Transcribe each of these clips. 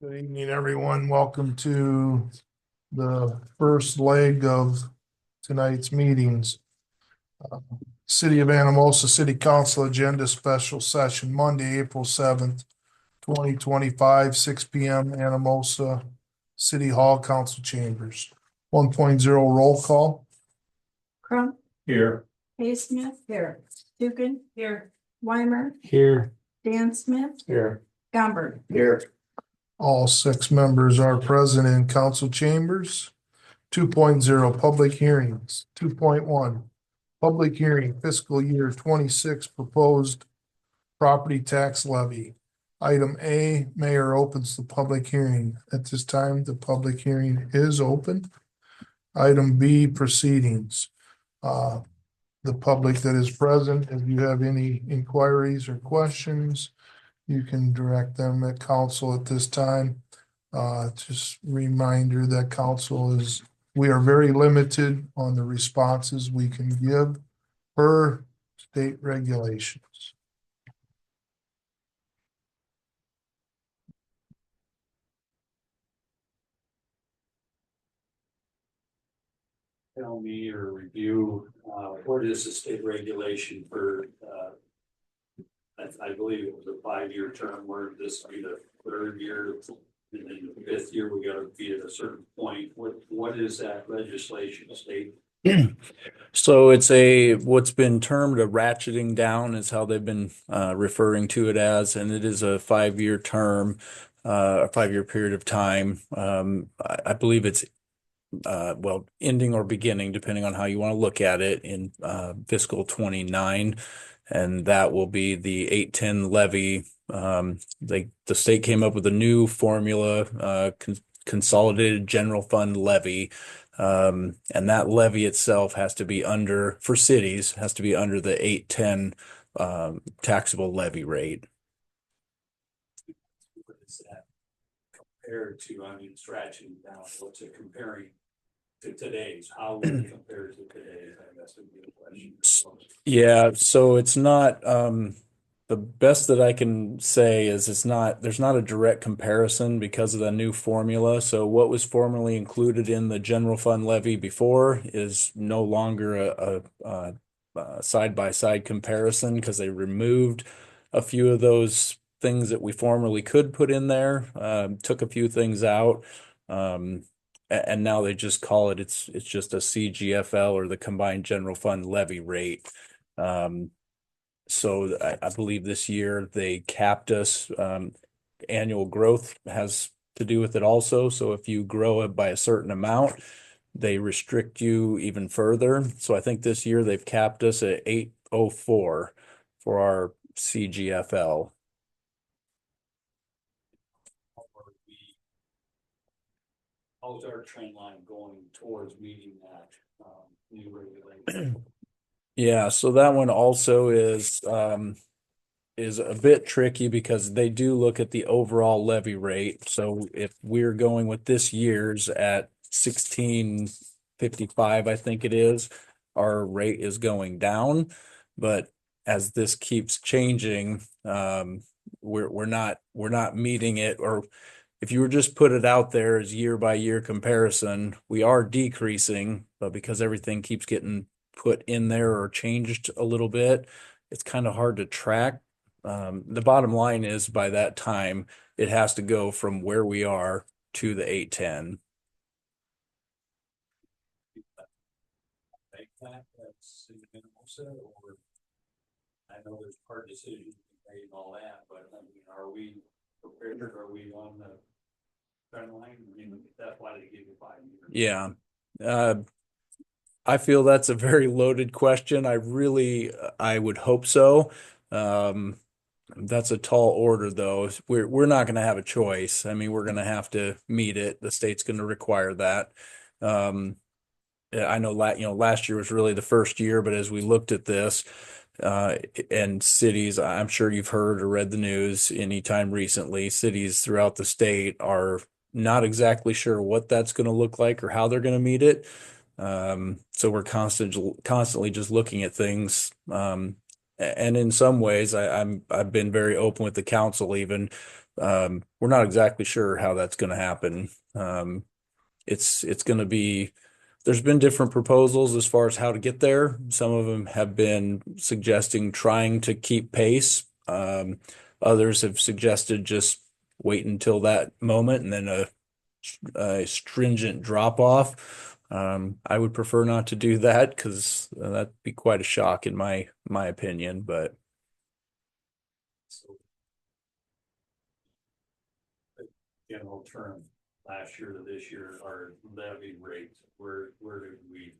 Good evening, everyone. Welcome to the first leg of tonight's meetings. City of Anamosa City Council Agenda Special Session, Monday, April 7th, 2025, 6 p.m. Anamosa City Hall Council Chambers. 1.0 roll call. Crump, Here. Smith here. Dugan here. Weimer, Here. Dan Smith, Here. Gomber. Here. All 6 members are present in council chambers. 2.0 public hearings. 2.1 public hearing fiscal year 26 proposed property tax levy. Item A, mayor opens the public hearing. At this time, the public hearing is open. Item B, proceedings. The public that is present, if you have any inquiries or questions, you can direct them at council at this time. Just reminder that we are very limited on the responses we can give per state regulations. Tell me or review, what is the state regulation for, I believe it was a 5-year term where this will be the 3rd year. And then the 5th year, we gotta be at a certain point. What is that legislation state? So it's what's been termed a ratcheting down is how they've been referring to it as, and it is a 5-year term, a 5-year period of time. I believe it's ending or beginning, depending on how you want to look at it, in fiscal 29, and that will be the 810 levy. The state came up with a new formula, consolidated general fund levy. And that levy itself has to be for cities, has to be under the 810 taxable levy rate. What is that compared to, scratching down, what's it comparing to today's? How would it compare to today's? I guess would be the question. Yeah, so it's not, the best that I can say is there's not a direct comparison because of the new formula. So what was formerly included in the general fund levy before is no longer a side-by-side comparison, because they removed a few of those things that we formerly could put in there, took a few things out. And now they just call it's just a CGFL, or the combined general fund levy rate. So I believe this year they capped us. Annual growth has to do with it also. So if you grow it by a certain amount, they restrict you even further. So I think this year they've capped us at 804 for our CGFL. How's our trend line going towards meeting that new regulation? Yeah, so that one also is a bit tricky, because they do look at the overall levy rate. So if we're going with this year's at 1655, I think it is, our rate is going down. But as this keeps changing, we're not meeting it. Or if you were just put it out there as year by year comparison, we are decreasing, but because everything keeps getting put in there or changed a little bit, it's kind of hard to track. The bottom line is, by that time, it has to go from where we are to the 810. Make that's or I know there's hard decisions made and all that, but are we prepared? Are we on the trend line? That's why they give you 5 years. Yeah. I feel that's a very loaded question. I would hope so. That's a tall order, though. We're not going to have a choice. I mean, we're going to have to meet it. The state's going to require that. I know last year was really the first year, but as we looked at this, and cities, I'm sure you've heard or read the news anytime recently, cities throughout the state are not exactly sure what that's going to look like or how they're going to meet it. So we're constantly just looking at things. And in some ways, I've been very open with the council even we're not exactly sure how that's going to happen. It's going to be, there's been different proposals as far as how to get there. Some of them have been suggesting trying to keep pace. Others have suggested just wait until that moment and then a stringent drop off. I would prefer not to do that because that'd be quite a shock in my opinion, but So, general term, last year to this year, our levy rates, where did we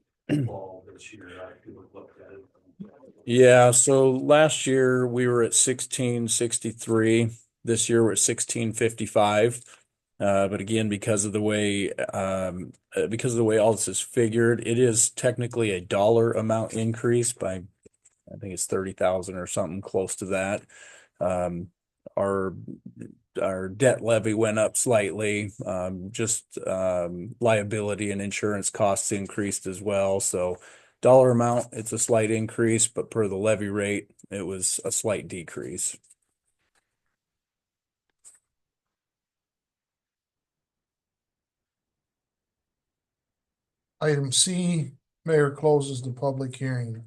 fall this year? I could have looked at it. yeah, so last year we were at 1663. This year we're at 1655. But again, because of the way all this is figured, it is technically a dollar amount increase by, I think it's 30,000 or something close to that. Um, our our debt levy went up slightly. Just liability and insurance costs increased as well. So dollar amount, it's a slight increase, but per the levy rate, it was a slight decrease. Item C, mayor closes the public hearing.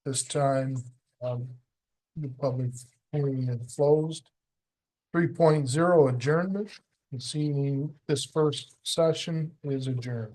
This time, the public hearing is closed. 3.0 adjournment. This evening, this first session is adjourned.